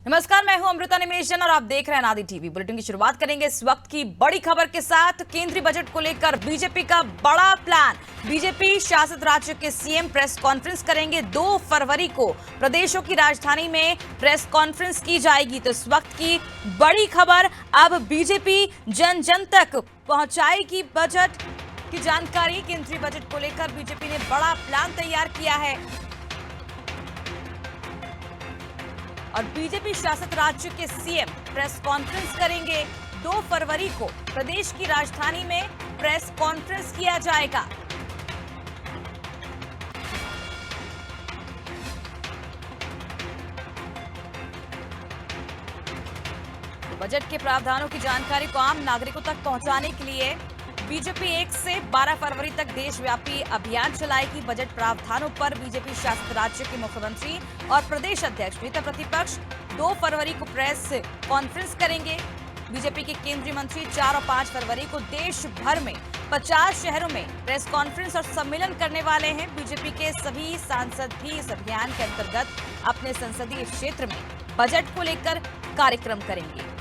नमस्कार, मैं हूं अमृता निमेशन और आप देख रहे हैं अनादि टीवी। बुलेटिन की शुरुआत करेंगे इस वक्त की बड़ी खबर के साथ। केंद्रीय बजट को लेकर बीजेपी का बड़ा प्लान। बीजेपी शासित राज्य के सीएम प्रेस कॉन्फ्रेंस करेंगे। 2 फरवरी को प्रदेशों की राजधानी में प्रेस कॉन्फ्रेंस की जाएगी। तो इस वक्त की बड़ी खबर, अब बीजेपी जन जन तक पहुंचाएगी बजट की जानकारी। केंद्रीय बजट को लेकर बीजेपी ने बड़ा प्लान तैयार किया है और बीजेपी शासित राज्य के सीएम प्रेस कॉन्फ्रेंस करेंगे। 2 फरवरी को प्रदेश की राजधानी में प्रेस कॉन्फ्रेंस किया जाएगा। तो बजट के प्रावधानों की जानकारी को आम नागरिकों तक पहुंचाने के लिए बीजेपी 1 से 12 फरवरी तक देशव्यापी अभियान चलाएगी। बजट प्रावधानों पर बीजेपी शासित राज्य के मुख्यमंत्री और प्रदेश अध्यक्ष नेता प्रतिपक्ष 2 फरवरी को प्रेस कॉन्फ्रेंस करेंगे। बीजेपी के केंद्रीय मंत्री 4 और 5 फरवरी को देश भर में 50 शहरों में प्रेस कॉन्फ्रेंस और सम्मेलन करने वाले हैं। बीजेपी के सभी सांसद भी इस अभियान के अंतर्गत अपने संसदीय क्षेत्र में बजट को लेकर कार्यक्रम करेंगे।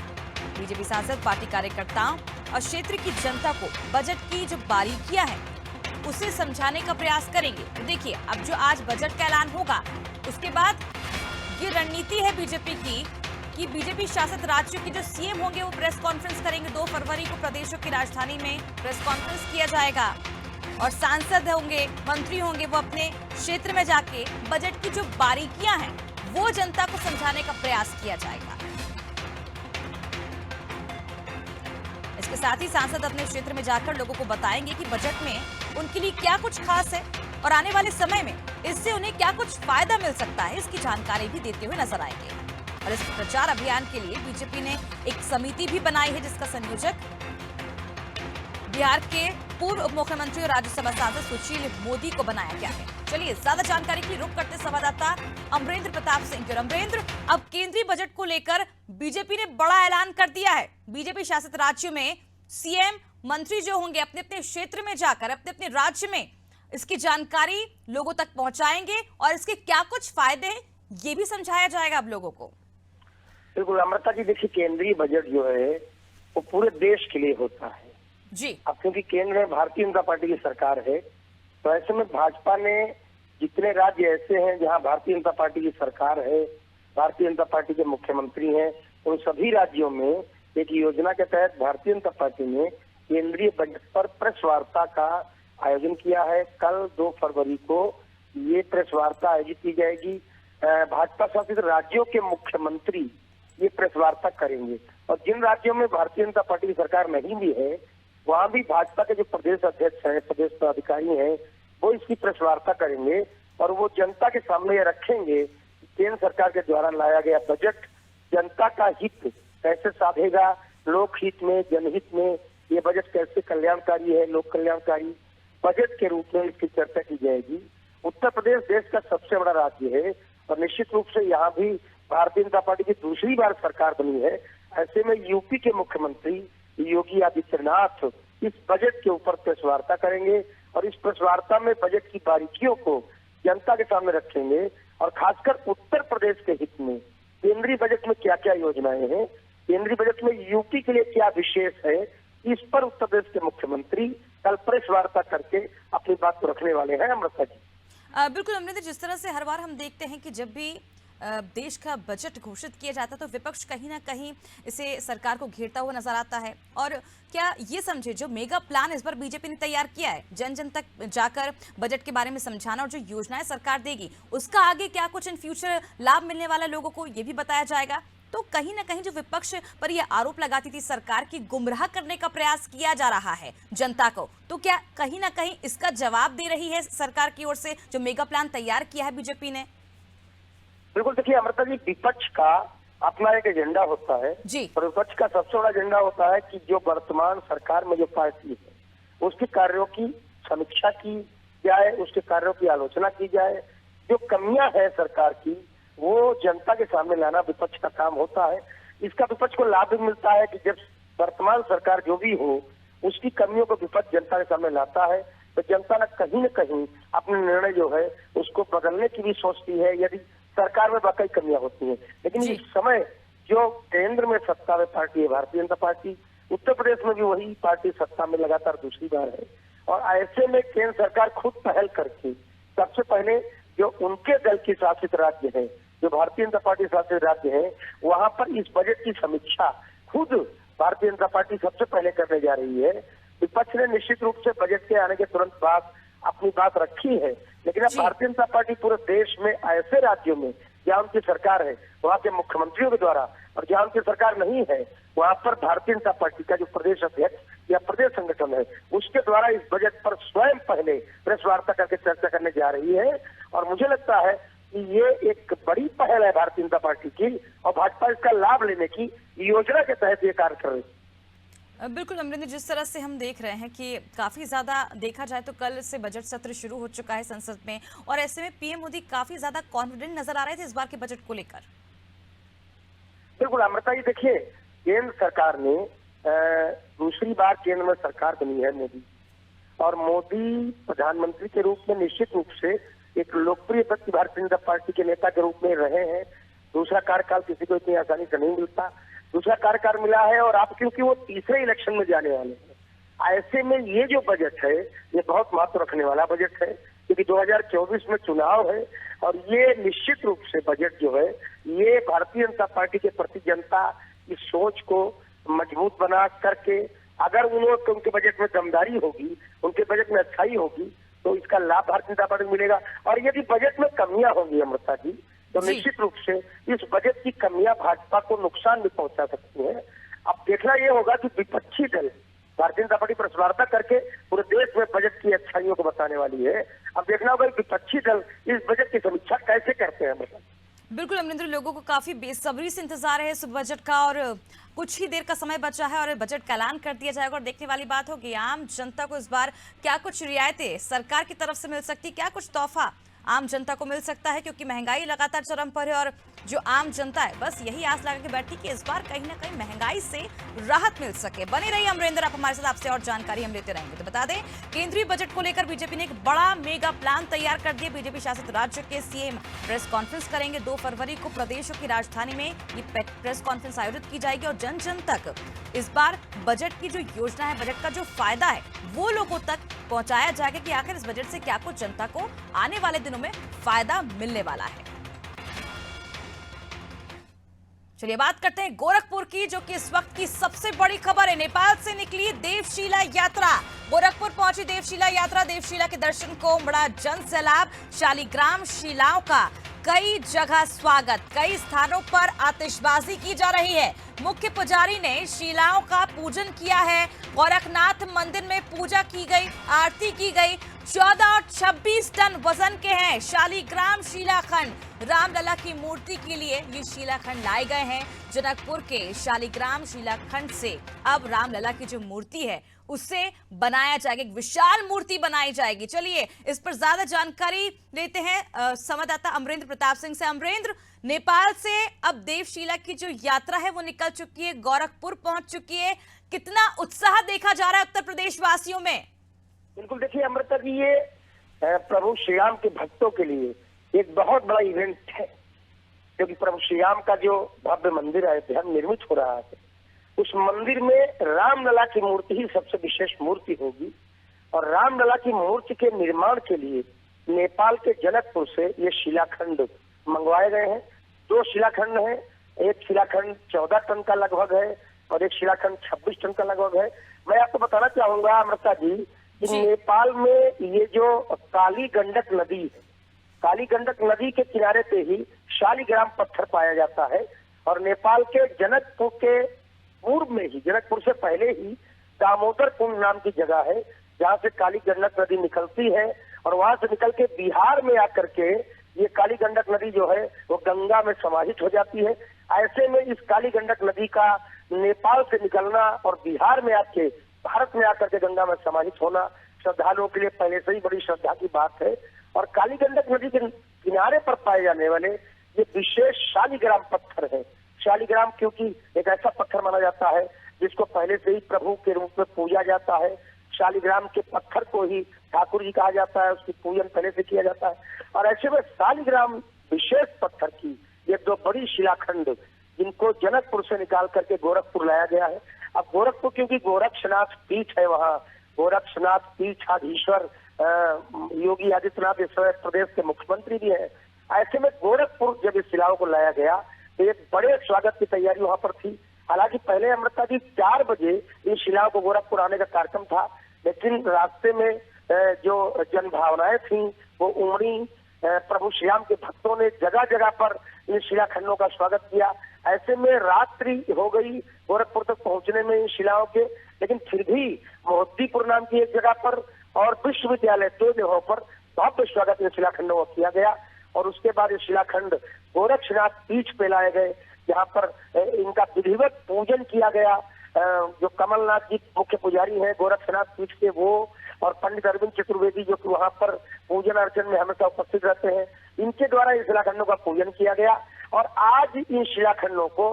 बीजेपी सांसद पार्टी कार्यकर्ताओं और क्षेत्र की जनता को बजट की जो बारीकियां हैं उसे समझाने का प्रयास करेंगे। तो देखिए, अब जो आज बजट का ऐलान होगा उसके बाद ये रणनीति है बीजेपी की कि बीजेपी शासित राज्य के जो सीएम होंगे वो प्रेस कॉन्फ्रेंस करेंगे। 2 फरवरी को प्रदेशों की राजधानी में प्रेस कॉन्फ्रेंस किया जाएगा और सांसद होंगे, मंत्री होंगे, वो अपने क्षेत्र में जाके बजट की जो बारीकियां हैं वो जनता को समझाने का प्रयास किया जाएगा। इसके साथ ही सांसद अपने क्षेत्र में जाकर लोगों को बताएंगे कि बजट में उनके लिए क्या कुछ खास है और आने वाले समय में इससे उन्हें क्या कुछ फायदा मिल सकता है, इसकी जानकारी भी देते हुए नजर आएंगे। और इस प्रचार अभियान के लिए बीजेपी ने एक समिति भी बनाई है जिसका संयोजक बिहार के पूर्व उप मुख्यमंत्री और राज्यसभा सांसद सुशील मोदी को बनाया गया है। चलिए ज्यादा जानकारी की रुख करते संवाददाता अमरेंद्र प्रताप सिंह की। अमरेंद्र, अब केंद्रीय बजट को लेकर बीजेपी ने बड़ा ऐलान कर दिया है। बीजेपी शासित राज्यों में सीएम मंत्री जो होंगे अपने अपने क्षेत्र में जाकर अपने अपने राज्य में इसकी जानकारी लोगों तक पहुंचाएंगे और इसके क्या कुछ फायदे हैं ये भी समझाया जाएगा अब लोगों को। बिल्कुल अमृता जी, देखिए केंद्रीय बजट जो है वो पूरे देश के लिए होता है जी। अब क्योंकि केंद्र में भारतीय जनता पार्टी की सरकार है तो ऐसे में भाजपा ने जितने राज्य ऐसे हैं जहां भारतीय जनता पार्टी की सरकार है, भारतीय जनता पार्टी के मुख्यमंत्री हैं, उन सभी राज्यों में एक योजना के तहत भारतीय जनता पार्टी ने केंद्रीय बजट पर प्रेस वार्ता का आयोजन किया है। कल 2 फरवरी को ये प्रेस वार्ता आयोजित की जाएगी। भाजपा शासित राज्यों के मुख्यमंत्री ये प्रेस वार्ता करेंगे और जिन राज्यों में भारतीय जनता पार्टी की सरकार नहीं भी है वहां भी भाजपा के जो प्रदेश अध्यक्ष हैं, प्रदेश पदाधिकारी हैं, वो इसकी प्रेस वार्ता करेंगे और वो जनता के सामने ये रखेंगे केंद्र सरकार के द्वारा लाया गया बजट जनता का हित कैसे साधेगा, लोक हित में, जनहित में ये बजट कैसे कल्याणकारी है, लोक कल्याणकारी बजट के रूप में इसकी चर्चा की जाएगी। उत्तर प्रदेश देश का सबसे बड़ा राज्य है और निश्चित रूप से यहाँ भी भारतीय जनता पार्टी की दूसरी बार सरकार बनी है। ऐसे में यूपी के मुख्यमंत्री योगी आदित्यनाथ इस बजट के ऊपर प्रेस वार्ता करेंगे और इस प्रेस वार्ता में बजट की बारीकियों को जनता के सामने रखेंगे और खासकर उत्तर प्रदेश के हित में केंद्रीय बजट में क्या क्या योजनाएं हैं, केंद्रीय बजट में यूपी के लिए क्या विशेष है, इस पर उत्तर प्रदेश के मुख्यमंत्री कल प्रेस वार्ता करके अपनी बात को रखने वाले हैं। अमृता जी, बिल्कुल अमृता, जिस तरह से हर बार हम देखते हैं कि जब भी देश का बजट घोषित किया जाता है तो विपक्ष कहीं ना कहीं इसे सरकार को घेरता हुआ नजर आता है। और क्या ये समझे जो मेगा प्लान इस बार बीजेपी ने तैयार किया है जन जन तक जाकर बजट के बारे में समझाना और जो योजनाएं सरकार देगी उसका आगे क्या कुछ इन फ्यूचर लाभ मिलने वाला लोगों को ये भी बताया जाएगा। तो कहीं ना कहीं जो विपक्ष पर यह आरोप लगाती थी सरकार की गुमराह करने का प्रयास किया जा रहा है जनता को, तो क्या कहीं ना कहीं इसका जवाब दे रही है सरकार की ओर से जो मेगा प्लान तैयार किया है बीजेपी ने? बिल्कुल, देखिए अमृता जी, विपक्ष का अपना एक एजेंडा होता है जी। और विपक्ष का सबसे बड़ा एजेंडा होता है कि जो वर्तमान सरकार में जो पार्टी है उसके कार्यों की समीक्षा की जाए, उसके कार्यों की आलोचना की जाए, जो कमियां हैं सरकार की वो जनता के सामने लाना विपक्ष का काम होता है। इसका विपक्ष को लाभ भी मिलता है कि जब वर्तमान सरकार जो भी हो उसकी कमियों को विपक्ष जनता के सामने लाता है तो जनता न कहीं अपने निर्णय जो है उसको बदलने की भी सोचती है। यदि सरकार में वाकई कमियां होती हैं। लेकिन जी। इस समय जो केंद्र में सत्ता में पार्टी है भारतीय जनता पार्टी, उत्तर प्रदेश में भी वही पार्टी सत्ता में लगातार दूसरी बार है, और ऐसे में केंद्र सरकार खुद पहल करके सबसे पहले जो उनके दल की शासित राज्य है, जो भारतीय जनता पार्टी शासित राज्य है, वहां पर इस बजट की समीक्षा खुद भारतीय जनता पार्टी सबसे पहले करने जा रही है। विपक्ष ने निश्चित रूप से बजट के आने के तुरंत बाद अपनी बात रखी है, लेकिन अब जी। भारतीय जनता पार्टी पूरे देश में ऐसे राज्यों में जहाँ उनकी सरकार है, वहाँ के मुख्यमंत्रियों के द्वारा, और जहाँ उनकी सरकार नहीं है वहाँ पर भारतीय जनता पार्टी का जो प्रदेश अध्यक्ष या प्रदेश संगठन है, उसके द्वारा इस बजट पर स्वयं पहले प्रेस वार्ता करके चर्चा करने जा रही है। और मुझे लगता है कि ये एक बड़ी पहल है भारतीय जनता पार्टी की, और भाजपा इसका लाभ लेने की योजना के तहत ये कार्य कर रही है। बिल्कुल अमरिंदर, जिस तरह से हम देख रहे हैं कि काफी ज्यादा देखा जाए तो कल से बजट सत्र शुरू हो चुका है संसद में, और ऐसे में पीएम मोदी काफी ज्यादा कॉन्फिडेंट नजर आ रहे थे इस बार के बजट को लेकर। बिल्कुल अमृता जी, देखिए केंद्र सरकार ने दूसरी बार केंद्र में सरकार बनी है मोदी, और मोदी प्रधानमंत्री के रूप में निश्चित रूप से एक लोकप्रिय व्यक्ति भारतीय जनता पार्टी के नेता के रूप में रहे हैं। दूसरा कार्यकाल किसी को इतनी आसानी से नहीं मिलता, दूसरा कार्यकाल मिला है, और अब क्योंकि वो तीसरे इलेक्शन में जाने वाले हैं, ऐसे में ये जो बजट है ये बहुत महत्व रखने वाला बजट है, क्योंकि 2024 में चुनाव है, और ये निश्चित रूप से बजट जो है ये भारतीय जनता पार्टी के प्रति जनता की सोच को मजबूत बना करके, अगर उनके बजट में दमदारी होगी, उनके बजट में अच्छाई होगी, तो इसका लाभ भारतीय जनता पार्टी को मिलेगा। और यदि बजट में कमियां होंगी अमृता जी, तो जी। निश्चित रूप से इस बजट की कमियां भाजपा को नुकसान भी पहुंचा सकती हैं। अब देखना ये होगा कि विपक्षी दल भारतीय जनता पार्टी प्रेस वार्ता करके पूरे देश में बजट की अच्छाइयों को बताने वाली है। अब देखना होगा कि विपक्षी दल इस बजट की समीक्षा कैसे करते हैं। बिल्कुल अमरिंदर, लोगों को काफी बेसब्री से इंतजार है इस बजट का, और कुछ ही देर का समय बचा है और बजट का ऐलान कर दिया जाएगा। और देखने वाली बात होगी आम जनता को इस बार क्या कुछ रियायतें सरकार की तरफ से मिल सकती, क्या कुछ तोहफा आम जनता को मिल सकता है, क्योंकि महंगाई लगातार चरम पर है, और जो आम जनता है बस यही आस लगा के बैठी कि इस बार कहीं ना कहीं महंगाई से राहत मिल सके। बने रहिए अमरिंदर, आप हमारे साथ, आपसे और जानकारी हम लेते रहेंगे। तो बता दें, केंद्रीय बजट को लेकर बीजेपी ने एक बड़ा मेगा प्लान तैयार कर दिया। बीजेपी शासित राज्य के सीएम प्रेस कॉन्फ्रेंस करेंगे। 2 फरवरी को प्रदेशों की राजधानी में ये प्रेस कॉन्फ्रेंस आयोजित की जाएगी, और जन जन तक इस बार बजट की जो योजना है, बजट का जो फायदा है, वो लोगों तक पहुंचाया जाएगा कि आखिर इस बजट से क्या कुछ जनता को आने वाले दिनों में फायदा मिलने वाला है। चलिए बात करते हैं गोरखपुर की, जो कि इस वक्त की सबसे बड़ी खबर है। नेपाल से निकली देवशिला यात्रा, गोरखपुर पहुंची देवशिला यात्रा। देवशिला के दर्शन को बड़ा जन सैलाब। शालिग्राम शिलाओं का कई जगह स्वागत, कई स्थानों पर आतिशबाजी की जा रही है। मुख्य पुजारी ने शिलाओं का पूजन किया है। गोरखनाथ मंदिर में पूजा की गई, आरती की गई। 14 और 26 टन वजन के हैं शालिग्राम शिलाखंड। रामलला की मूर्ति के लिए ये शिलाखंड लाए गए हैं। जनकपुर के शालिग्राम शिलाखंड से अब रामलला की जो मूर्ति है उससे बनाया जाएगा, एक विशाल मूर्ति बनाई जाएगी। चलिए इस पर ज्यादा जानकारी लेते हैं संवाददाता अमरेंद्र प्रताप सिंह से। अमरेंद्र, नेपाल से अब देवशिला की जो यात्रा है वो निकल चुकी है, गोरखपुर पहुंच चुकी है। कितना उत्साह देखा जा रहा है उत्तर प्रदेश वासियों में? बिल्कुल, देखिए अमृता जी, ये प्रभु श्री राम के भक्तों के लिए एक बहुत बड़ा इवेंट है, क्योंकि प्रभु श्री राम का जो भव्य मंदिर अयोध्या में निर्मित हो रहा है, उस मंदिर में रामलला की मूर्ति ही सबसे विशेष मूर्ति होगी। और रामलला की मूर्ति के निर्माण के लिए नेपाल के जनकपुर से ये शिलाखंड मंगवाए गए हैं। 2 शिलाखंड हैं, एक शिलाखंड 14 टन का लगभग है और एक शिलाखंड 26 टन का लगभग है। मैं आपको बताना चाहूंगा अमृता जी कि नेपाल में ये जो काली गंडक नदी है, काली गंडक नदी के किनारे पे ही शालिग्राम पत्थर पाया जाता है। और नेपाल के जनकपुर के पूर्व में ही, जनकपुर से पहले ही दामोदर कुंड नाम की जगह है, जहाँ से काली गंडक नदी निकलती है। और वहां से निकल के बिहार में आकर के ये काली गंडक नदी जो है वो गंगा में समाहित हो जाती है। ऐसे में इस काली गंडक नदी का नेपाल से निकलना और बिहार में आके भारत में आकर के गंगा में समाहित होना श्रद्धालुओं के लिए पहले से ही बड़ी श्रद्धा की बात है। और काली गंडक नदी के किनारे पर पाए जाने वाले ये विशेष शालिग्राम पत्थर है। शालिग्राम क्योंकि एक ऐसा पत्थर माना जाता है जिसको पहले से ही प्रभु के रूप में पूजा जाता है। शालिग्राम के पत्थर को ही ठाकुर जी कहा जाता है, उसकी पूजन पहले से किया जाता है। और ऐसे में शालिग्राम विशेष पत्थर की ये 2 बड़ी शिलाखंड जिनको जनकपुर से निकाल करके गोरखपुर लाया गया है। अब गोरखपुर क्योंकि गोरक्षनाथ पीठ है, वहाँ गोरक्षनाथ पीठाधीश्वर योगी आदित्यनाथ इस समय प्रदेश के मुख्यमंत्री भी है। ऐसे में गोरखपुर जब इस शिलाओं को लाया गया तो एक बड़े स्वागत की तैयारी वहां पर थी। हालांकि पहले अमृता जी 4 बजे इन शिलाओं को गोरखपुर आने का कार्यक्रम था, लेकिन रास्ते में जो जनभावनाएं थी वो उमड़ी। प्रभु श्री राम के भक्तों ने जगह जगह पर इन शिलाखंडों का स्वागत किया। ऐसे में रात्रि हो गई गोरखपुर तक पहुंचने में इन शिलाओं के, लेकिन फिर भी मोहद्दीपुर नाम की एक जगह पर और विश्वविद्यालय 2 जगहों पर भव्य स्वागत इन शिलाखंडों का किया गया। और उसके बाद ये शिलाखंड गोरक्षनाथ पीठ पे लाए गए, जहाँ पर इनका विधिवत पूजन किया गया। जो कमलनाथ जी मुख्य पुजारी हैं गोरक्षनाथ पीठ के, वो और पंडित अरविंद चतुर्वेदी जो कि वहाँ पर पूजन अर्चन में हमेशा उपस्थित रहते हैं, इनके द्वारा इन शिलाखंडों का पूजन किया गया। और आज इन शिलाखंडों को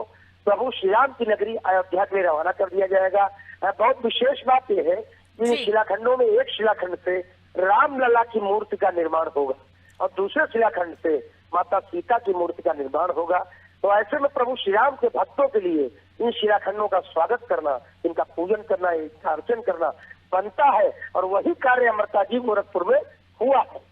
प्रभु श्री राम की नगरी अयोध्या के लिए रवाना कर दिया जाएगा। बहुत विशेष बात यह है कि इन शिलाखंडों में एक शिलाखंड से रामलला की मूर्ति का निर्माण होगा और दूसरे शिलाखंड से माता सीता की मूर्ति का निर्माण होगा। तो ऐसे में प्रभु श्री राम के भक्तों के लिए इन शिलाखंडों का स्वागत करना, इनका पूजन करना, इनका अर्चन करना बनता है और वही कार्य अमृता जी गोरखपुर में हुआ है।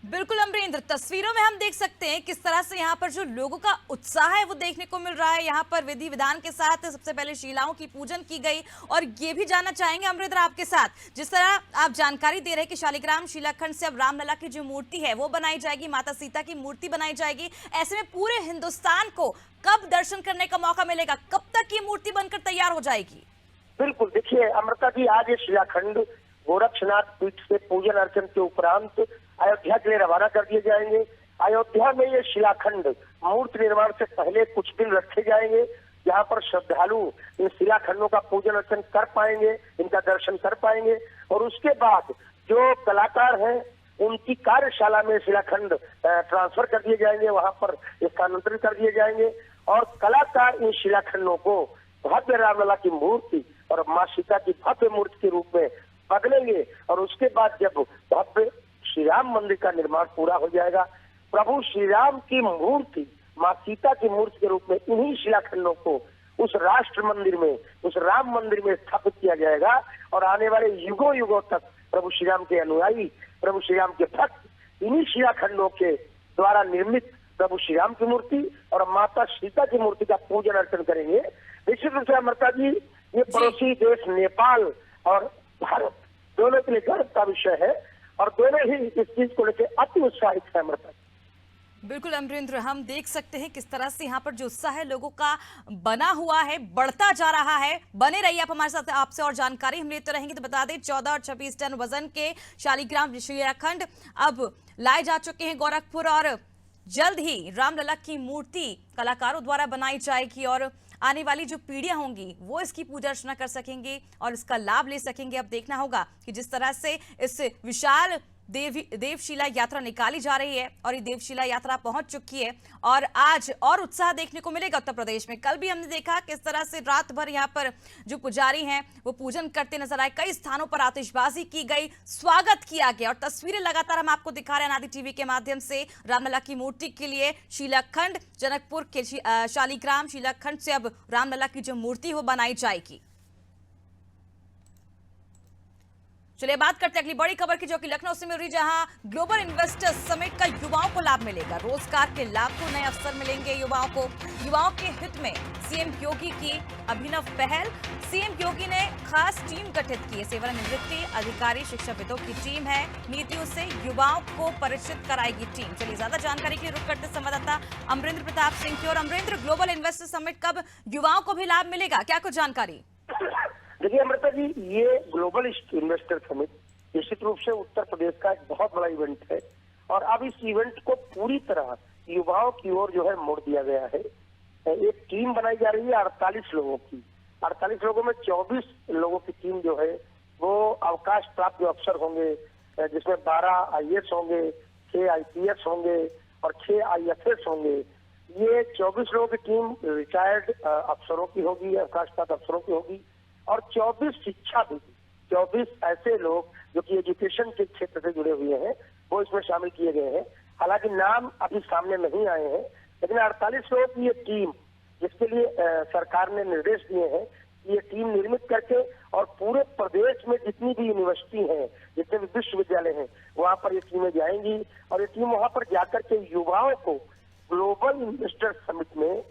बिल्कुल अमरेंद्र, तस्वीरों में हम देख सकते हैं किस तरह से यहाँ पर जो लोगों का उत्साह है वो देखने को मिल रहा है। यहाँ पर विधि विधान के साथ सबसे पहले शिलाओं की पूजन की गई। और ये भी जानना चाहेंगे अमरेंद्र आपके साथ, जिस तरह आप जानकारी दे रहे हैं कि शालिग्राम शिलाखंड से अब रामलला की जो मूर्ति है वो बनाई जाएगी, माता सीता की मूर्ति बनाई जाएगी। ऐसे में पूरे हिंदुस्तान को कब दर्शन करने का मौका मिलेगा, कब तक ये मूर्ति बनकर तैयार हो जाएगी? बिल्कुल, देखिए अमृता जी, आज ये शिलाखंड गोरक्षनाथ पीठ से पूजन अर्चन के उपरांत अयोध्या के लिए रवाना कर दिए जाएंगे। अयोध्या में ये शिलाखंड मूर्ति निर्माण से पहले कुछ दिन रखे जाएंगे, जहाँ पर श्रद्धालु इन शिलाखंडों का पूजन अर्चन कर पाएंगे, इनका दर्शन कर पाएंगे। और उसके बाद जो कलाकार हैं उनकी कार्यशाला में शिलाखंड ट्रांसफर कर दिए जाएंगे, वहां पर स्थानांतरित कर दिए जाएंगे और कलाकार इन शिलाखंडों को भव्य रामलला की मूर्ति और माँ सीता की भव्य मूर्ति के रूप में बदलेंगे। और उसके बाद जब भव्य श्री राम मंदिर का निर्माण पूरा हो जाएगा, प्रभु श्री राम की मूर्ति माँ सीता की मूर्ति के रूप में इन्हीं शिलाखंडों को उस राष्ट्र मंदिर में, उस राम मंदिर में स्थापित किया जाएगा। और आने वाले युगों युगों तक प्रभु श्री राम के अनुयायी, प्रभु श्री राम के भक्त इन्हीं शिलाखंडों के द्वारा निर्मित प्रभु श्री राम की मूर्ति और माता सीता की मूर्ति का पूजन अर्चन करेंगे। निश्चित रूप से अमृता जी, ये पड़ोसी देश नेपाल और भारत दोनों के लिए गर्व का विषय है और दोनों ही इस चीज को लेकर अति उत्साहित है अमृता। बिल्कुल अमरेंद्र, हम देख सकते हैं किस तरह से यहाँ पर जो उत्साह है लोगों का बना हुआ है, बढ़ता जा रहा है। बने रहिए आप हमारे साथ, आपसे और जानकारी हम लेते रहेंगे। तो बता दें 14 और 26 टन वजन के शालिग्राम शिलाखंड अब लाए जा चुके हैं गोरखपुर और जल्द ही रामलला की मूर्ति कलाकारों द्वारा बनाई जाएगी और आने वाली जो पीढ़ियां होंगी वो इसकी पूजा अर्चना कर सकेंगे और इसका लाभ ले सकेंगे। अब देखना होगा कि जिस तरह से इस विशाल देवशिला यात्रा निकाली जा रही है और ये देवशिला यात्रा पहुंच चुकी है और आज और उत्साह देखने को मिलेगा उत्तर प्रदेश में। कल भी हमने देखा किस तरह से रात भर यहाँ पर जो पुजारी हैं वो पूजन करते नजर आए। कई स्थानों पर आतिशबाजी की गई, स्वागत किया गया और तस्वीरें लगातार हम आपको दिखा रहे हैं अनादि टीवी के माध्यम से। रामलला की मूर्ति के लिए शिलाखंड जनकपुर के शालिग्राम शिलाखंड से अब रामलला की जो मूर्ति वो बनाई जाएगी। चलिए बात करते हैं अगली बड़ी खबर की, जो कि लखनऊ से मिल रही, जहां ग्लोबल इन्वेस्टर्स समिट का युवाओं को लाभ मिलेगा। रोजगार के लाखों नए अवसर मिलेंगे युवाओं को। युवाओं के हित में सीएम योगी की अभिनव पहल। सीएम योगी ने खास टीम गठित की है। सेवानिवृत्ति अधिकारी शिक्षाविदों की टीम है। नीतियों से युवाओं को परिचित कराएगी टीम। चलिए ज्यादा जानकारी के लिए रुक करते संवाददाता अमरेंद्र प्रताप सिंह की। और अमरेंद्र, ग्लोबल इन्वेस्टर्स समिट कब युवाओं को भी लाभ मिलेगा, क्या कुछ जानकारी? देखिए अमृता जी, ये ग्लोबल इन्वेस्टर समिट निश्चित रूप से उत्तर प्रदेश का एक बहुत बड़ा इवेंट है और अब इस इवेंट को पूरी तरह युवाओं की ओर जो है मोड़ दिया गया है। एक टीम बनाई जा रही है 48 लोगों की। 48 लोगों में 24 लोगों की टीम जो है वो अवकाश प्राप्त जो अफसर होंगे, जिसमें 12 IAS होंगे, 6 IPS होंगे और 6 IFS होंगे। ये 24 लोगों की टीम रिटायर्ड अफसरों की होगी, अवकाश प्राप्त अफसरों की होगी और 24 शिक्षा भी, 24 ऐसे लोग जो कि एजुकेशन के क्षेत्र से जुड़े हुए हैं वो इसमें शामिल किए गए हैं। हालांकि नाम अभी सामने नहीं आए हैं, लेकिन 48 लोगों की ये टीम, जिसके लिए सरकार ने निर्देश दिए हैं, ये टीम निर्मित करके और पूरे प्रदेश में जितनी भी यूनिवर्सिटी हैं, जितने भी विश्वविद्यालय हैं, वहां पर ये टीमें जाएंगी और ये टीम वहां पर जाकर के युवाओं को ग्लोबल इन्वेस्टर समिट में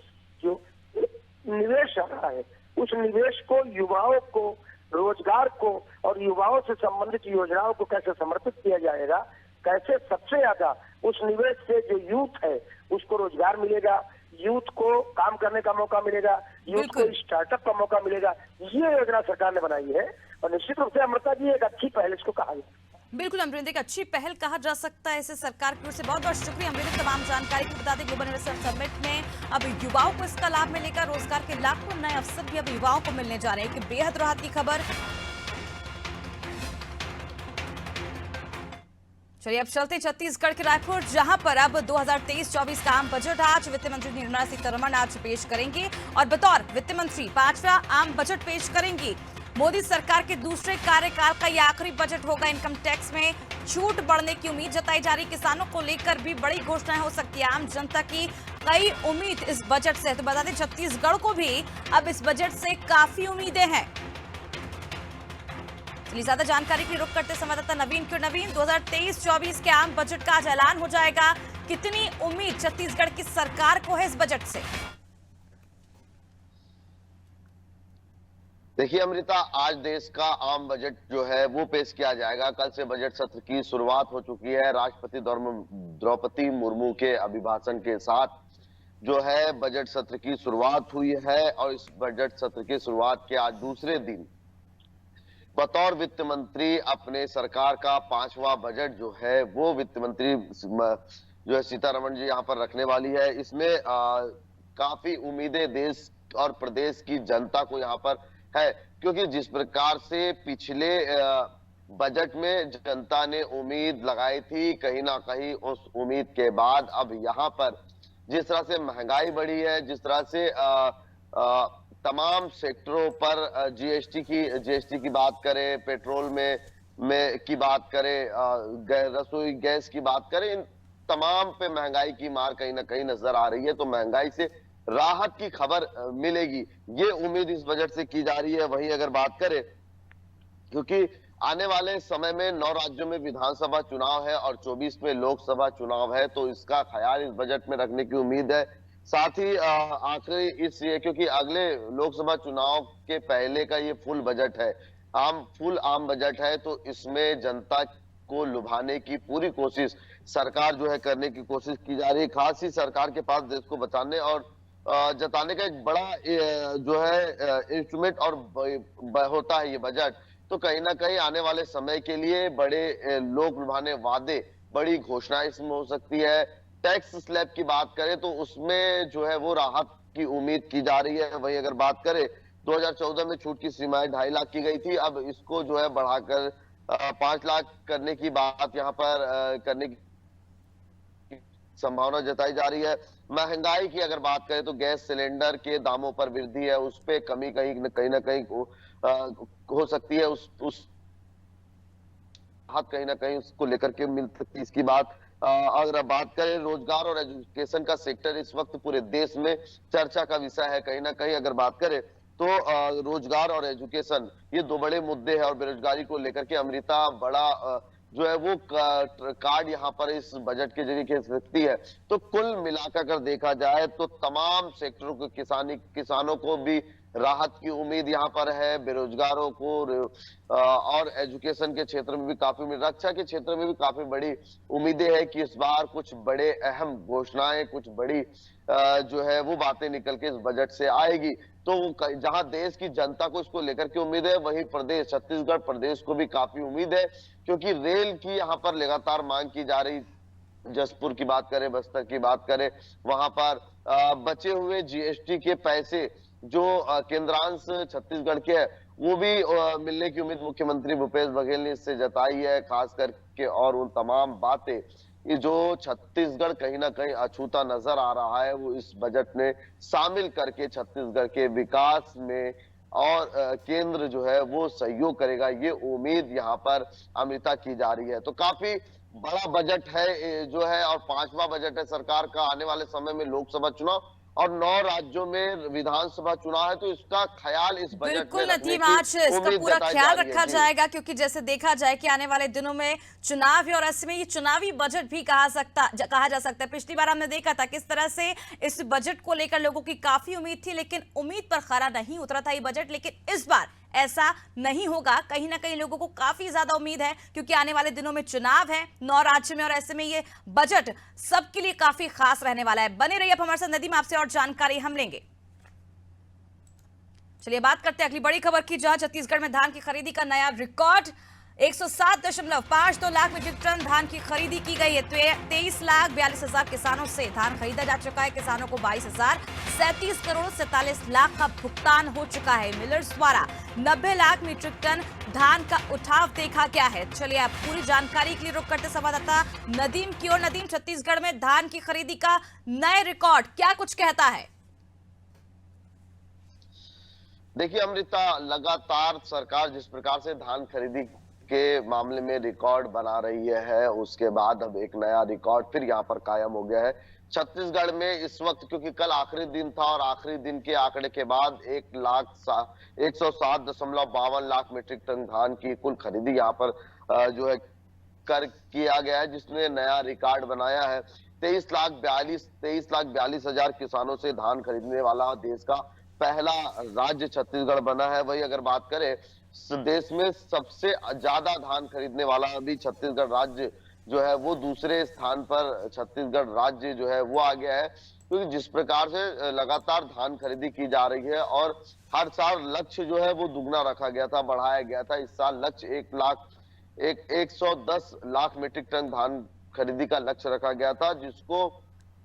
जो निवेश आ रहा है, उस निवेश को, युवाओं को, रोजगार को और युवाओं से संबंधित योजनाओं को कैसे समर्पित किया जाएगा, कैसे सबसे ज्यादा उस निवेश से जो यूथ है उसको रोजगार मिलेगा, यूथ को काम करने का मौका मिलेगा, यूथ को स्टार्टअप का मौका मिलेगा, ये योजना सरकार ने बनाई है। और निश्चित रूप से अमृता जी एक अच्छी पहल इसको कहा है। बिल्कुल अमरिंदर, एक अच्छी पहल कहा जा सकता है इसे सरकार की ओर से। बहुत बहुत शुक्रिया अमरिंदर, तमाम जानकारी को बता दें। ग्लोबल इन्वेस्टर समिट में अब युवाओं को इसका लाभ मिलेगा, रोजगार के लाखों नए अवसर भी अब युवाओं को मिलने जा रहे हैं। एक बेहद राहत की खबर। चलिए अब चलते हैं छत्तीसगढ़ के रायपुर, जहां पर अब 2023-24 का आम बजट आज वित्त मंत्री निर्मला सीतारमण आज पेश करेंगी और बतौर वित्त मंत्री 5वां आम बजट पेश करेंगी। मोदी सरकार के दूसरे कार्यकाल का यह आखिरी बजट होगा। इनकम टैक्स में छूट बढ़ने की उम्मीद जताई जा रही। किसानों को लेकर भी बड़ी घोषणाएं हो सकती है। आम जनता की कई उम्मीद इस बजट से। तो बता दें छत्तीसगढ़ को भी अब इस बजट से काफी उम्मीदें हैं। चलिए ज्यादा जानकारी की रुख करते संवाददाता नवीन को। नवीन, 2023-24 के आम बजट का आज ऐलान हो जाएगा। कितनी उम्मीद छत्तीसगढ़ की सरकार को है इस बजट से? देखिए अमृता, आज देश का आम बजट जो है वो पेश किया जाएगा। कल से बजट सत्र की शुरुआत हो चुकी है। राष्ट्रपति द्रौपदी मुर्मू के अभिभाषण के साथ जो है बजट सत्र की शुरुआत हुई है और इस बजट सत्र की शुरुआत के आज दूसरे दिन बतौर वित्त मंत्री अपने सरकार का 5वां बजट जो है वो वित्त मंत्री जो है सीतारमण जी यहाँ पर रखने वाली है। इसमें काफी उम्मीदें देश और प्रदेश की जनता को यहाँ पर है, क्योंकि जिस प्रकार से पिछले बजट में जनता ने उम्मीद लगाई थी, कहीं ना कहीं उस उम्मीद के बाद अब यहाँ पर जिस तरह से महंगाई बढ़ी है, जिस तरह से तमाम सेक्टरों पर जीएसटी की बात करें, पेट्रोल में की बात करें, रसोई गैस की बात करें, इन तमाम पे महंगाई की मार कहीं ना कहीं नजर आ रही है। तो महंगाई से राहत की खबर मिलेगी, ये उम्मीद इस बजट से की जा रही है। वहीं अगर बात करें, क्योंकि आने वाले समय में 9 राज्यों में विधानसभा चुनाव है और 24 में लोकसभा चुनाव है, तो इसका ख्याल इस बजट में रखने की उम्मीद है। साथ ही आखिरी इसलिए क्योंकि अगले लोकसभा चुनाव के पहले का ये फुल बजट है, फुल आम बजट है, तो इसमें जनता को लुभाने की पूरी कोशिश सरकार जो है करने की कोशिश की जा रही है। खास ही सरकार के पास देश को बचाने और जताने का एक बड़ा जो है इंस्ट्रूमेंट और होता है ये बजट। तो कहीं ना कहीं आने वाले समय के लिए बड़े लोक लुभाने वादे, बड़ी घोषणाएं इसमें हो सकती है। टैक्स स्लैब की बात करें तो उसमें जो है वो राहत की उम्मीद की जा रही है। वहीं अगर बात करें 2014 में छूट की सीमाएं 2.5 लाख की गई थी, अब इसको जो है बढ़ाकर 5 लाख करने की बात यहाँ पर करने की संभावना जताई जा रही है। महंगाई की अगर बात करें तो गैस सिलेंडर के दामों पर वृद्धि है, उस पे कमी कहीं ना कहीं हो सकती है। उस हाथ कहीं ना कहीं उसको लेकर के मिल सकती है। इसकी बात अगर बात करें रोजगार और एजुकेशन का सेक्टर इस वक्त पूरे देश में चर्चा का विषय है। कहीं ना कहीं अगर बात करें तो रोजगार और एजुकेशन ये 2 बड़े मुद्दे हैं और बेरोजगारी को लेकर के अमृता बड़ा जो है वो कार्ड यहाँ पर इस बजट के जरिए खेल सकती है। तो कुल मिलाकर अगर देखा जाए तो तमाम सेक्टरों को किसानों को भी राहत की उम्मीद यहाँ पर है, बेरोजगारों को और एजुकेशन के क्षेत्र में भी काफी उम्मीद, रक्षा के क्षेत्र में भी काफी बड़ी उम्मीदें हैं कि इस बार कुछ बड़े अहम घोषणाएं, कुछ बड़ी जो है वो बातें निकल के इस बजट से आएगी। तो जहां देश की जनता को इसको लेकर के उम्मीद है, वहीं प्रदेश छत्तीसगढ़ प्रदेश को भी काफी उम्मीद है, क्योंकि रेल की यहाँ पर लगातार मांग की जा रही। जसपुर की बात करें, बस्तर की बात करें, वहां पर बचे हुए जीएसटी के पैसे जो केंद्रांश छत्तीसगढ़ के है वो भी मिलने की उम्मीद मुख्यमंत्री भूपेश बघेल ने इससे जताई है, खास करके। और उन तमाम बातें ये जो छत्तीसगढ़ कहीं ना कहीं अछूता नजर आ रहा है, वो इस बजट में शामिल करके छत्तीसगढ़ के विकास में और केंद्र जो है वो सहयोग करेगा, ये उम्मीद यहाँ पर अमृता की जा रही है। तो काफी बड़ा बजट है जो है, और 5वां बजट है सरकार का। आने वाले समय में लोकसभा चुनाव और 9 राज्यों में विधानसभा चुनाव है, तो इसका ख्याल इस बजट में बिल्कुल रखने नदीम, की आज इसका उम्मीद पूरा जताई जा ख्याल रही है। रखा जी। जाएगा, क्योंकि जैसे देखा जाए कि आने वाले दिनों में चुनाव है और ऐसे में ये चुनावी बजट भी कहा जा सकता है। पिछली बार हमने देखा था किस तरह से इस बजट को लेकर लोगों की काफी उम्मीद थी, लेकिन उम्मीद पर खरा नहीं उतरा था ये बजट। लेकिन इस बार ऐसा नहीं होगा, कहीं ना कहीं लोगों को काफी ज्यादा उम्मीद है, क्योंकि आने वाले दिनों में चुनाव है 9 राज्य में और ऐसे में ये बजट सबके लिए काफी खास रहने वाला है। बने रहिए आप हमारे साथ नदीम, आपसे और जानकारी हम लेंगे। चलिए बात करते हैं अगली बड़ी खबर की, जहां छत्तीसगढ़ में धान की खरीदी का नया रिकॉर्ड 107.52 लाख मीट्रिक टन धान की खरीदी की गई है। 23,42,000 किसानों से धान खरीदा जा चुका है। किसानों को 22,037 करोड़ 47 लाख का भुगतान हो चुका है। मिलर्स द्वारा 90 लाख मीट्रिक टन धान का उठाव देखा गया है। चलिए आप पूरी जानकारी के लिए रुक करते संवाददाता नदीम की ओर। नदीम, छत्तीसगढ़ में धान की खरीदी का नए रिकॉर्ड क्या कुछ कहता है? देखिए अमृता, लगातार सरकार जिस प्रकार से धान खरीदी के मामले में रिकॉर्ड बना रही है, उसके बाद अब एक नया रिकॉर्ड फिर यहाँ पर कायम हो गया है छत्तीसगढ़ में इस वक्त, क्योंकि कल आखिरी दिन था और आखिरी दिन के आंकड़े के बाद 107.52 लाख मीट्रिक टन धान की कुल खरीदी यहाँ पर जो है किया गया है, जिसने नया रिकॉर्ड बनाया है। 23,42,000 किसानों से धान खरीदने वाला देश का पहला राज्य छत्तीसगढ़ बना है। वही अगर बात करें देश में सबसे ज्यादा धान खरीदने वाला भी छत्तीसगढ़ राज्य जो है वो दूसरे स्थान पर छत्तीसगढ़ राज्य जो है वो आ गया है, क्योंकि जिस प्रकार से लगातार धान खरीदी की जा रही है और हर साल लक्ष्य जो है वो दुगना रखा गया था, बढ़ाया गया था। इस साल लक्ष्य 110 लाख मीट्रिक टन धान खरीदी का लक्ष्य रखा गया था, जिसको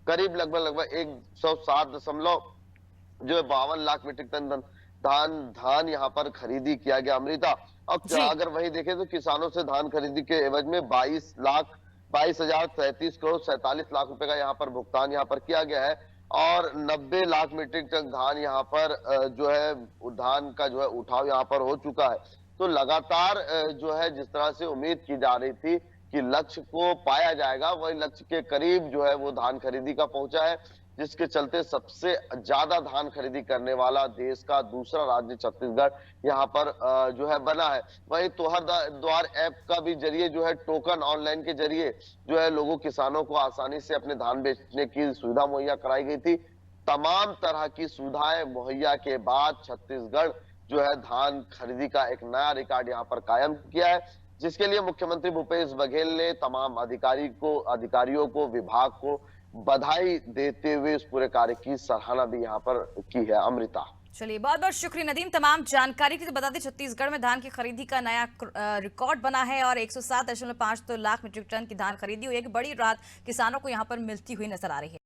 करीब लगभग 107.52 लाख मीट्रिक टन धान यहाँ पर खरीदी किया गया अमृता। अब अगर वही देखें तो किसानों से धान खरीदी के एवज में 22,037 करोड़ 47 लाख रुपए का यहाँ पर भुगतान यहाँ पर किया गया है और 90 लाख मीट्रिक टन धान यहाँ पर जो है धान का जो है उठाव यहाँ पर हो चुका है। तो लगातार जो है जिस तरह से उम्मीद की जा रही थी कि लक्ष्य को पाया जाएगा, वही लक्ष्य के करीब जो है वो धान खरीदी का पहुंचा है, जिसके चलते सबसे ज्यादा धान खरीदी करने वाला देश का दूसरा राज्य छत्तीसगढ़ यहाँ पर जो है बना है। वहीं तोहर द्वार ऐप का भी जरिए जो है टोकन ऑनलाइन के जरिए जो है लोगों किसानों को आसानी से अपने धान बेचने की सुविधा मुहैया कराई गई थी। तमाम तरह की सुविधाएं मुहैया के बाद छत्तीसगढ़ जो है धान खरीदी का एक नया रिकॉर्ड यहाँ पर कायम किया है, जिसके लिए मुख्यमंत्री भूपेश बघेल ने तमाम अधिकारियों को विभाग को बधाई देते हुए इस पूरे कार्य की सराहना भी यहाँ पर की है अमृता। चलिए बहुत बहुत शुक्रिया नदीम तमाम जानकारी के लिए। बता दें छत्तीसगढ़ में धान की खरीदी का नया रिकॉर्ड बना है और 107.52 लाख मीट्रिक टन की धान खरीदी हुई है। एक बड़ी राहत किसानों को यहाँ पर मिलती हुई नजर आ रही है।